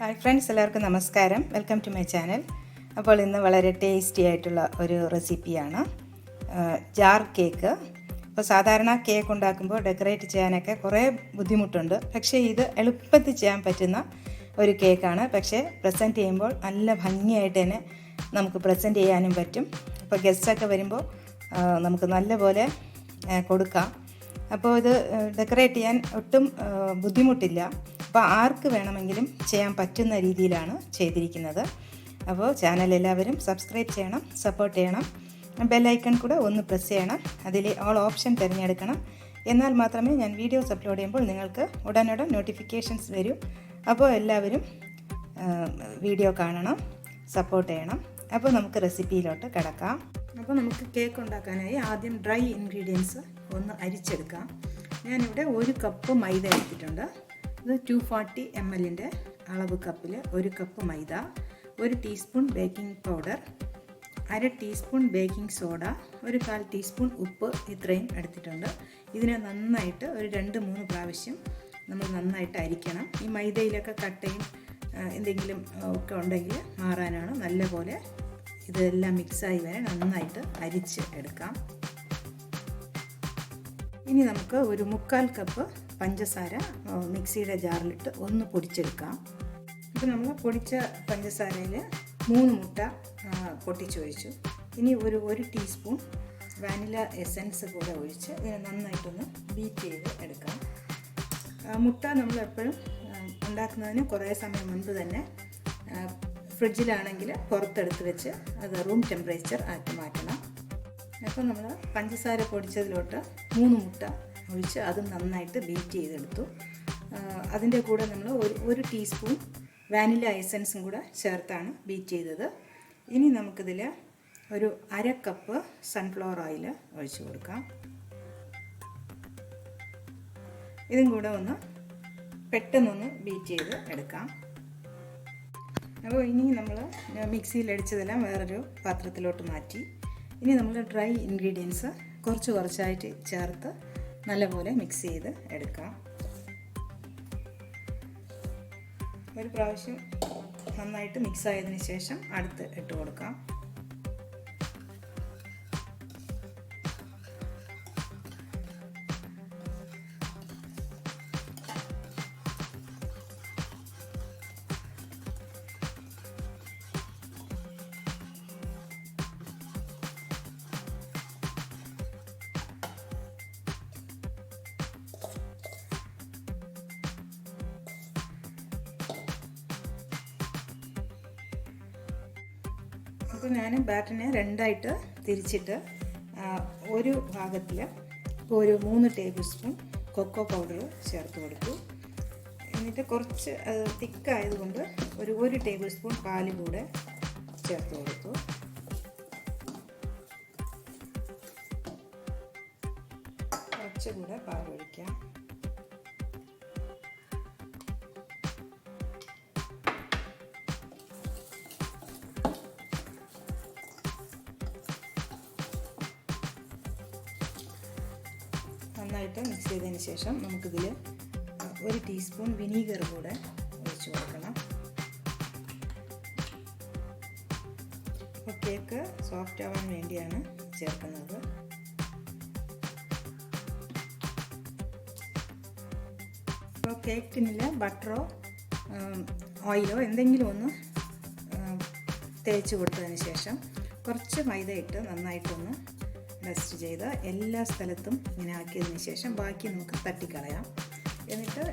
Hi friends, എല്ലാവർക്കും നമസ്കാരം. Welcome to my channel. അപ്പോൾ ഇന്ന് വളരെ ടേസ്റ്റി ആയിട്ടുള്ള ഒരു റെസിപ്പിയാണ് ജാർ കേക്ക്. അപ്പോൾ സാധാരണ കേക്ക് ഉണ്ടാക്കുമ്പോൾ ഡെക്കറേറ്റ് ചെയ്യാനൊക്കെ കുറേ ബുദ്ധിമുട്ടുണ്ട്. പക്ഷേ ഇത് എളുപ്പത്തിൽ ചെയ്യാൻ പറ്റുന്ന ഒരു കേക്കാണ്. പക്ഷേ പ്രസൻറ്റ് ചെയ്യുമ്പോൾ നല്ല ഭംഗിയായിട്ട് തന്നെ നമുക്ക് പ്രസൻറ്റ് ചെയ്യാനും പറ്റും. അപ്പോൾ ഗസ്റ്റൊക്കെ വരുമ്പോൾ നമുക്ക് നല്ലപോലെ കൊടുക്കാം. അപ്പോൾ ഇത് ഡെക്കറേറ്റ് ചെയ്യാൻ ഒട്ടും ബുദ്ധിമുട്ടില്ല. അപ്പോൾ ആർക്ക് വേണമെങ്കിലും ചെയ്യാൻ പറ്റുന്ന രീതിയിലാണ് ചെയ്തിരിക്കുന്നത്. അപ്പോൾ ചാനൽ എല്ലാവരും സബ്സ്ക്രൈബ് ചെയ്യണം, സപ്പോർട്ട് ചെയ്യണം. ബെല്ലൈക്കൺ കൂടെ ഒന്ന് പ്രസ് ചെയ്യണം. അതിൽ ഓൾ ഓപ്ഷൻ തിരഞ്ഞെടുക്കണം. എന്നാൽ മാത്രമേ ഞാൻ വീഡിയോസ് അപ്ലോഡ് ചെയ്യുമ്പോൾ നിങ്ങൾക്ക് ഉടനുടൻ നോട്ടിഫിക്കേഷൻസ് വരൂ. അപ്പോൾ എല്ലാവരും വീഡിയോ കാണണം, സപ്പോർട്ട് ചെയ്യണം. അപ്പോൾ നമുക്ക് റെസിപ്പിയിലോട്ട് കിടക്കാം. അപ്പോൾ നമുക്ക് കേക്ക് ഉണ്ടാക്കാനായി ആദ്യം ഡ്രൈ ഇൻഗ്രീഡിയൻസ് ഒന്ന് അരിച്ചെടുക്കാം. ഞാനിവിടെ 1 കപ്പ് മൈദ എടുത്തിട്ടുണ്ട്. ഇത് 240 ml അളവ് കപ്പിൽ 1 കപ്പ് മൈദ, 1 teaspoon baking powder, 1/2 teaspoon baking soda, 1/4 teaspoon ഉപ്പ്, ഇത്രയും എടുത്തിട്ടുണ്ട്. ഇതിനെ നന്നായിട്ട് ഒരു 2-3 പ്രാവശ്യം നമ്മൾ നന്നായിട്ട് അരിക്കണം. ഈ മൈദയിലൊക്കെ കട്ടയും എന്തെങ്കിലും ഒക്കെ ഉണ്ടെങ്കിൽ മാറാനാണ്. നല്ലപോലെ ഇതെല്ലാം മിക്സായി വരെ നന്നായിട്ട് അരിച്ച് എടുക്കാം. ഇനി നമുക്ക് ഒരു 1/4 കപ്പ് പഞ്ചസാര മിക്സിയുടെ ജാറിലിട്ട് ഒന്ന് പൊടിച്ചെടുക്കാം. അപ്പോൾ നമ്മൾ പൊടിച്ച പഞ്ചസാരയിൽ 3 മുട്ട പൊട്ടിച്ചൊഴിച്ചു. ഇനി ഒരു ടീസ്പൂൺ വാനില എസൻസ് കൂടെ ഒഴിച്ച് ഇതിനെ നന്നായിട്ടൊന്ന് ബീറ്റ് ചെയ്ത് എടുക്കാം. മുട്ട നമ്മൾ എപ്പോഴും ഉണ്ടാക്കുന്നതിന് കുറേ സമയം മുൻപ് തന്നെ ഫ്രിഡ്ജിലാണെങ്കിൽ പുറത്തെടുത്ത് വെച്ച് അത് റൂം ടെമ്പറേച്ചർ ആക്കി മാറ്റണം. അപ്പോൾ നമ്മൾ പഞ്ചസാര പൊടിച്ചതിലോട്ട് 3 മുട്ട ഒഴിച്ച് അത് നന്നായിട്ട് ബീറ്റ് ചെയ്തെടുത്തു. അതിൻ്റെ കൂടെ നമ്മൾ ഒരു ടീസ്പൂൺ വാനില എസൻസും കൂടെ ചേർത്താണ് ബീറ്റ് ചെയ്തത്. ഇനി നമുക്കിതിൽ ഒരു 1/2 കപ്പ് സൺഫ്ലവർ ഓയിൽ ഒഴിച്ച് കൊടുക്കാം. ഇതും കൂടെ ഒന്ന് പെട്ടെന്നൊന്ന് ബീറ്റ് ചെയ്ത് എടുക്കാം. അപ്പോൾ ഇനി നമ്മൾ മിക്സിയിൽ അടിച്ചതെല്ലാം വേറൊരു പാത്രത്തിലോട്ട് മാറ്റി. ഇനി നമ്മൾ ഡ്രൈ ഇൻഗ്രീഡിയൻസ് കുറച്ചായിട്ട് ചേർത്ത് നല്ലപോലെ മിക്സ് ചെയ്ത് എടുക്കാം. ഒരു പ്രാവശ്യം നന്നായിട്ട് മിക്സ് ആയതിനു ശേഷം അടുത്ത് ഇട്ട് കൊടുക്കാം. അപ്പോൾ ഞാൻ ബാറ്ററിനെ 2ആയിട്ട് തിരിച്ചിട്ട് ഒരു ഭാഗത്തിൽ ഒരു 3 ടേബിൾ സ്പൂൺ കൊക്കോ പൗഡർ ചേർത്ത് കൊടുത്തു. എന്നിട്ട് കുറച്ച് തിക്കായതുകൊണ്ട് ഒരു ടേബിൾ സ്പൂൺ പാല് കൂടെ ചേർത്ത് കൊടുത്തു. കുറച്ചുകൂടെ പാലൊഴിക്കാം. നന്നായിട്ട് മിക്സ് ചെയ്തതിന് ശേഷം നമുക്കിതിൽ 1 ടീസ്പൂൺ വിനീഗർ കൂടെ ഒഴിച്ച് കൊടുക്കണം. അപ്പോൾ കേക്ക് സോഫ്റ്റ് ആവാൻ വേണ്ടിയാണ് ചേർക്കുന്നത്. അപ്പോൾ കേക്ക് ടിന്നിൽ ബട്ടറോ ഓയിലോ എന്തെങ്കിലും ഒന്ന് തേച്ച് കൊടുത്തതിന് ശേഷം കുറച്ച് മൈദ ഇട്ട് നന്നായിട്ടൊന്ന് ഡസ്റ്റ് ചെയ്ത് എല്ലാ സ്ഥലത്തും ഇങ്ങനെ ആക്കിയതിന് ശേഷം ബാക്കി നമുക്ക് തട്ടിക്കളയാം. എന്നിട്ട്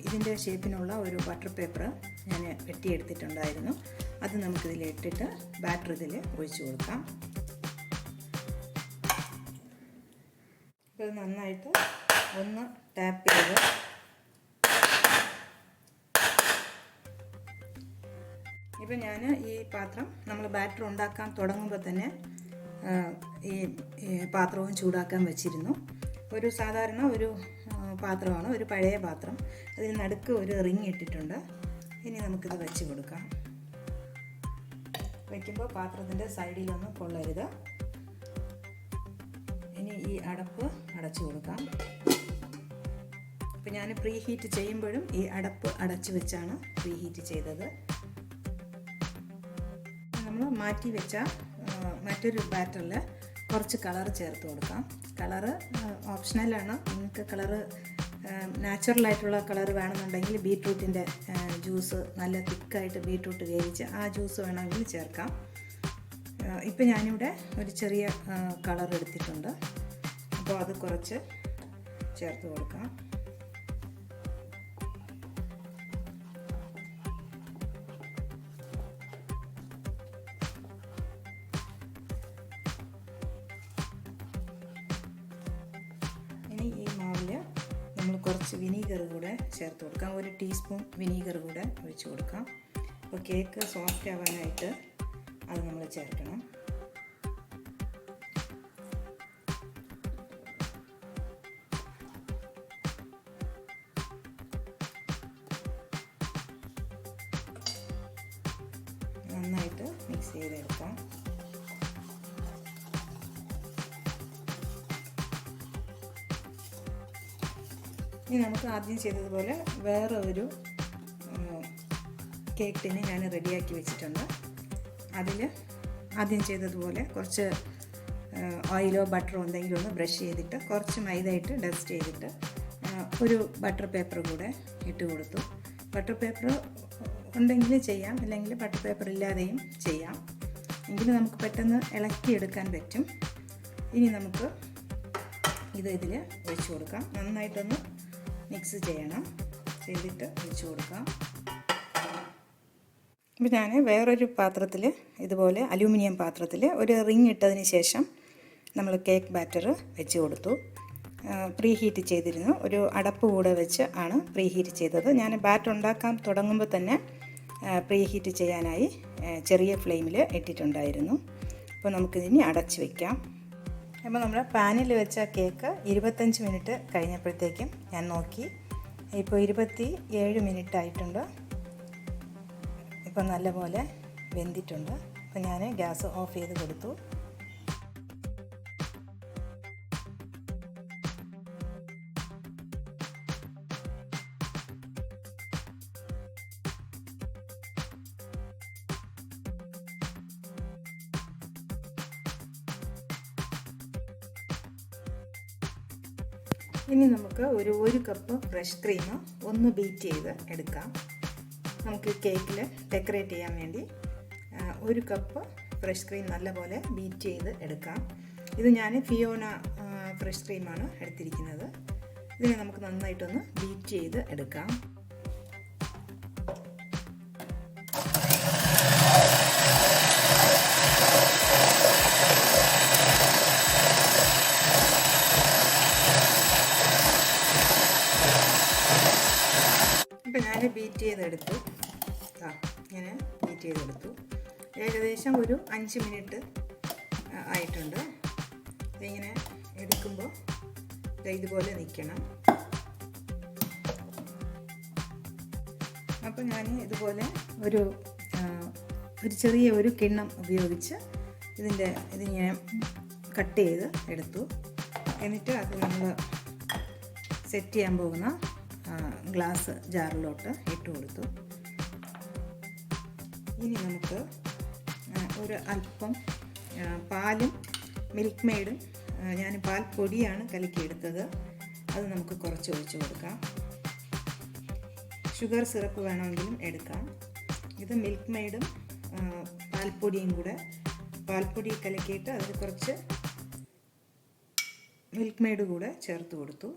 ഇതിൻ്റെ ഷേപ്പിനുള്ള ഒരു ബട്ടർ പേപ്പർ ഞാൻ വെട്ടിയെടുത്തിട്ടുണ്ടായിരുന്നു. അത് നമുക്കിതിൽ ഇട്ടിട്ട് ബാറ്റർ ഇതിൽ ഒഴിച്ച് കൊടുക്കാം. ഇത് നന്നായിട്ട് ഒന്ന് ടാപ്പ് ചെയ്ത് ഇപ്പം ഞാൻ ഈ പാത്രം നമ്മൾ ബാറ്റർ ഉണ്ടാക്കാൻ തുടങ്ങുമ്പോൾ തന്നെ ഈ പാത്രവും ചൂടാക്കാൻ വെച്ചിരുന്നു. സാധാരണ ഒരു പാത്രമാണ്, ഒരു പഴയ പാത്രം. അതിന് നടുക്ക് ഒരു റിങ് ഇട്ടിട്ടുണ്ട്. ഇനി നമുക്കിത് വെച്ച് കൊടുക്കാം. വയ്ക്കുമ്പോൾ പാത്രത്തിൻ്റെ സൈഡിലൊന്നും കൊള്ളരുത്. ഇനി ഈ അടപ്പ് അടച്ചു കൊടുക്കാം. അപ്പോൾ അപ്പോൾ ഞാൻ പ്രീ ഹീറ്റ് ചെയ്യുമ്പോഴും ഈ അടപ്പ് അടച്ചു വെച്ചാണ് പ്രീ ഹീറ്റ് ചെയ്തത്. നമ്മൾ മാറ്റി വെച്ച മറ്റൊരു ബാറ്ററിൽ കുറച്ച് കളർ ചേർത്ത് കൊടുക്കാം. കളറ് ഓപ്ഷണലാണ്. നിങ്ങൾക്ക് കളറ് നാച്ചുറലായിട്ടുള്ള കളർ വേണമെന്നുണ്ടെങ്കിൽ ബീട്രൂട്ടിൻ്റെ ജ്യൂസ്, നല്ല തിക്കായിട്ട് ബീട്രൂട്ട് വേവിച്ച് ആ ജ്യൂസ് വേണമെങ്കിൽ ചേർക്കാം. ഇപ്പം ഞാനിവിടെ ഒരു ചെറിയ കളർ എടുത്തിട്ടുണ്ട്, അപ്പോൾ അത് കുറച്ച് ചേർത്ത് കൊടുക്കാം. ഇനി ഈ മാവിൽ നമ്മൾ കുറച്ച് വിനീഗർ കൂടെ ചേർത്ത് കൊടുക്കാം. 1 ടീസ്പൂൺ വിനീഗർ കൂടെ ഒഴിച്ച് കൊടുക്കാം. അപ്പോൾ കേക്ക് സോഫ്റ്റ് ആവാനായിട്ട് അത് നമ്മൾ ചേർക്കണം. നന്നായിട്ട് മിക്സ് ചെയ്തെടുക്കാം. ഇനി നമുക്ക് ആദ്യം ചെയ്തതുപോലെ വേറെ ഒരു കേക്ക് ടിന് ഞാൻ റെഡിയാക്കി വെച്ചിട്ടുണ്ട്. അതിൽ ആദ്യം ചെയ്തതുപോലെ കുറച്ച് ഓയിലോ ബട്ടറോ എന്തെങ്കിലും ഒന്ന് ബ്രഷ് ചെയ്തിട്ട് കുറച്ച് മൈദയിട്ട് ഡസ്റ്റ് ചെയ്തിട്ട് ഒരു ബട്ടർ പേപ്പർ കൂടെ ഇട്ട് കൊടുത്തു. ബട്ടർ പേപ്പർ ഉണ്ടെങ്കിൽ ചെയ്യാം, അല്ലെങ്കിൽ ബട്ടർ പേപ്പർ ഇല്ലാതെയും ചെയ്യാം. എങ്കിലും നമുക്ക് പെട്ടെന്ന് ഇളക്കിയെടുക്കാൻ പറ്റും. ഇനി നമുക്ക് ഇതിൽ ഒഴിച്ച് കൊടുക്കാം. നന്നായിട്ടൊന്ന് മിക്സ് ചെയ്തിട്ട് ഒഴിച്ച് കൊടുക്കാം. ഇപ്പോൾ ഞാൻ വേറൊരു പാത്രത്തിൽ ഇതുപോലെ അലൂമിനിയം പാത്രത്തിൽ ഒരു റിങ് ഇട്ടതിന് ശേഷം നമ്മൾ കേക്ക് ബാറ്റർ വെച്ച് കൊടുത്തു. പ്രീ ഹീറ്റ് ചെയ്തിരുന്നു. ഒരു അടപ്പ് കൂടെ വെച്ച് ആണ് പ്രീ ഹീറ്റ് ചെയ്തത്. ഞാൻ ബാറ്റർ ഉണ്ടാക്കാൻ തുടങ്ങുമ്പോൾ തന്നെ പ്രീ ഹീറ്റ് ചെയ്യാനായി ചെറിയ ഫ്ലെയിമിൽ ഇട്ടിട്ടുണ്ടായിരുന്നു. അപ്പോൾ നമുക്കിതിനി അടച്ച് വയ്ക്കാം. അപ്പോൾ നമ്മുടെ പാനിൽ വെച്ച കേക്ക് 25 മിനിറ്റ് കഴിഞ്ഞപ്പോഴത്തേക്കും ഞാൻ നോക്കി. ഇപ്പോൾ 27 മിനിറ്റ് ആയിട്ടുണ്ട്. ഇപ്പോൾ നല്ലപോലെ വെന്തിട്ടുണ്ട്. അപ്പോൾ ഞാൻ ഗ്യാസ് ഓഫ് ചെയ്ത് കൊടുത്തു. ഇനി നമുക്ക് ഒരു കപ്പ് ഫ്രഷ് ക്രീം ഒന്ന് ബീറ്റ് ചെയ്ത് എടുക്കാം. നമുക്ക് കേക്കിൽ ഡെക്കറേറ്റ് ചെയ്യാൻ വേണ്ടി 1 കപ്പ് ഫ്രഷ് ക്രീം നല്ലപോലെ ബീറ്റ് ചെയ്ത് എടുക്കാം. ഇത് ഞാൻ ഫിയോന ഫ്രഷ് ക്രീമാണ് എടുത്തിരിക്കുന്നത്. ഇതിനെ നമുക്ക് നന്നായിട്ടൊന്ന് ബീറ്റ് ചെയ്ത് എടുക്കാം. ഇപ്പം ഞാൻ ബീറ്റ് ചെയ്തെടുത്തു. ഇങ്ങനെ ബീറ്റ് ചെയ്തെടുത്തു. ഏകദേശം ഒരു 5 മിനിറ്റ് ആയിട്ടുണ്ട്. ഇതിങ്ങനെ എടുക്കുമ്പോൾ ഇതുപോലെ നിൽക്കണം. അപ്പോൾ ഞാൻ ഇതുപോലെ ഒരു ചെറിയ കിണ്ണം ഉപയോഗിച്ച് ഇതിങ്ങനെ കട്ട് ചെയ്ത് എടുത്തു. എന്നിട്ട് അത് നമ്മൾ സെറ്റ് ചെയ്യാൻ പോകുന്ന ഗ്ലാസ് ജാറിലോട്ട് ഇട്ട് കൊടുത്തു. ഇനി നമുക്ക് ഒരു അല്പം പാലും മിൽക്ക് മെയ്ഡും, ഞാൻ പാൽ പൊടിയാണ് കലക്കിയെടുത്തത്, അത് നമുക്ക് കുറച്ച് ഒഴിച്ച് കൊടുക്കാം. ഷുഗർ സിറപ്പ് വേണമെങ്കിലും എടുക്കാം. ഇത് മിൽക്ക് മെയ്ഡും പാൽപ്പൊടിയും കൂടെ, പാൽപ്പൊടി കലക്കിയിട്ട് അതിൽ കുറച്ച് മിൽക്ക് മെയ്ഡ് കൂടെ ചേർത്ത് കൊടുത്തു.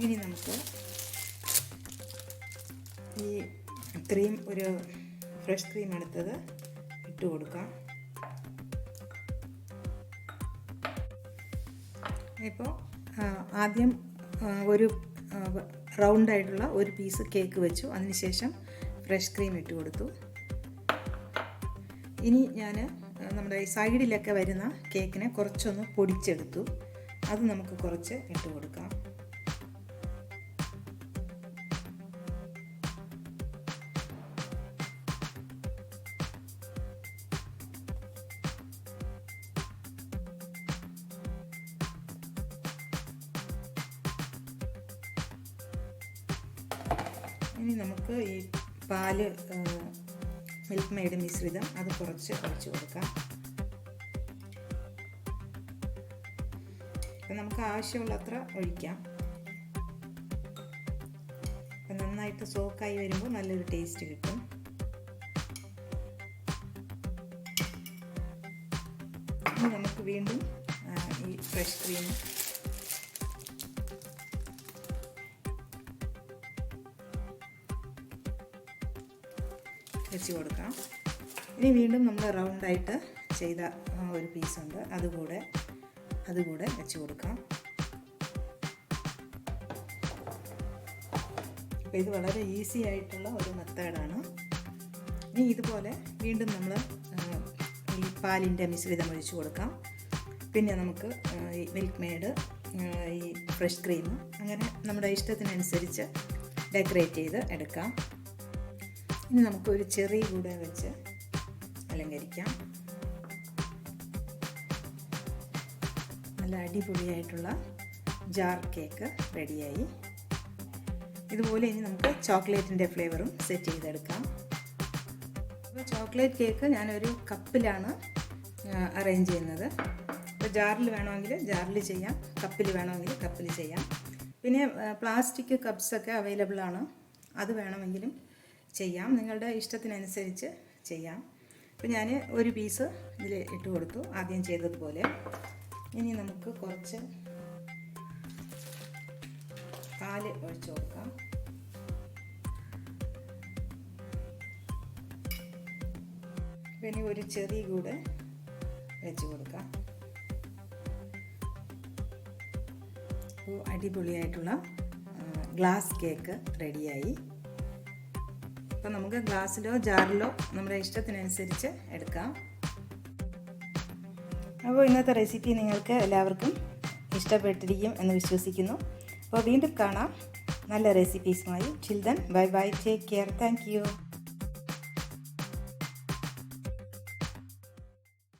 ഇനി നമുക്ക് ഈ ക്രീം, ഒരു ഫ്രഷ് ക്രീം എടുത്തത് ഇട്ട് കൊടുക്കാം. ഇപ്പോൾ ആദ്യം ഒരു റൗണ്ടായിട്ടുള്ള ഒരു പീസ് കേക്ക് വെച്ചു. അതിനുശേഷം ഫ്രഷ് ക്രീം ഇട്ട് കൊടുത്തു. ഇനി ഞാൻ നമ്മുടെ ഈ സൈഡിലൊക്കെ വരുന്ന കേക്കിനെ കുറച്ചൊന്ന് പൊടിച്ചെടുത്തു. അത് നമുക്ക് കുറച്ച് ഇട്ട് കൊടുക്കാം. ഇനി നമുക്ക് ഈ പാല് മിൽക്ക് മെയ്ഡ് മിശ്രിതം അത് കുറച്ച് ഒഴിച്ച് കൊടുക്കാം. അപ്പം നമുക്ക് ആവശ്യമുള്ളത്ര ഒഴിക്കാം. അപ്പം നന്നായിട്ട് സോക്കായി വരുമ്പോൾ നല്ലൊരു ടേസ്റ്റ് കിട്ടും. ഇനി നമുക്ക് വീണ്ടും ഈ ഫ്രഷ് ക്രീം വെച്ച് കൊടുക്കാം. ഇനി വീണ്ടും നമ്മൾ റൗണ്ടായിട്ട് ചെയ്ത ഒരു പീസുണ്ട്, അതുകൂടെ വെച്ച് കൊടുക്കാം. അപ്പോൾ ഇത് വളരെ ഈസി ആയിട്ടുള്ള ഒരു മെത്തേഡാണ്. ഇനി ഇതുപോലെ വീണ്ടും നമ്മൾ ഈ പാലിൻ്റെ മിശ്രിതം ഒഴിച്ച് കൊടുക്കാം. പിന്നെ നമുക്ക് ഈ മിൽക്ക് മെയ്ഡ്, ഈ ഫ്രഷ് ക്രീം, അങ്ങനെ നമ്മുടെ ഇഷ്ടത്തിനനുസരിച്ച് ഡെക്കറേറ്റ് ചെയ്ത് എടുക്കാം. ഇനി നമുക്കൊരു ചെറി കൂടെ വെച്ച് അലങ്കരിക്കാം. നല്ല അടിപൊളിയായിട്ടുള്ള ജാർ കേക്ക് റെഡിയായി. ഇതുപോലെ ഇനി നമുക്ക് ചോക്ലേറ്റിൻ്റെ ഫ്ലേവറും സെറ്റ് ചെയ്തെടുക്കാം. അപ്പോൾ ചോക്ലേറ്റ് കേക്ക് ഞാനൊരു കപ്പിലാണ് അറേഞ്ച് ചെയ്യുന്നത്. അപ്പോൾ ജാറിൽ വേണമെങ്കിൽ ജാറിൽ ചെയ്യാം, കപ്പിൽ വേണമെങ്കിൽ കപ്പിൽ ചെയ്യാം. പിന്നെ പ്ലാസ്റ്റിക് കപ്സൊക്കെ അവൈലബിൾ ആണ്, അത് വേണമെങ്കിലും ചെയ്യാം, നിങ്ങളുടെ ഇഷ്ടത്തിനനുസരിച്ച് ചെയ്യാം. അപ്പോൾ ഞാൻ ഒരു പീസ് ഇതിൽ ഇട്ട് കൊടുത്തു ആദ്യം ചെയ്തതുപോലെ. ഇനി നമുക്ക് കുറച്ച് പാല് ഒഴിച്ച് കൊടുക്കാം. പിന്നെ ഒരു ചെറി കൂടെ വെച്ച് കൊടുക്കാം. അപ്പോൾ അടിപൊളിയായിട്ടുള്ള ഗ്ലാസ് കേക്ക് റെഡിയായി. അപ്പോൾ നമുക്ക് ഗ്ലാസ്സിലോ ജാറിലോ നമ്മുടെ ഇഷ്ടത്തിനനുസരിച്ച് എടുക്കാം. അപ്പോൾ ഇന്നത്തെ റെസിപ്പി നിങ്ങൾക്ക് എല്ലാവർക്കും ഇഷ്ടപ്പെട്ടിരിക്കും എന്ന് വിശ്വസിക്കുന്നു. അപ്പോൾ വീണ്ടും കാണാം നല്ല റെസിപ്പീസുമായി. Till then bye bye, take care, thank U.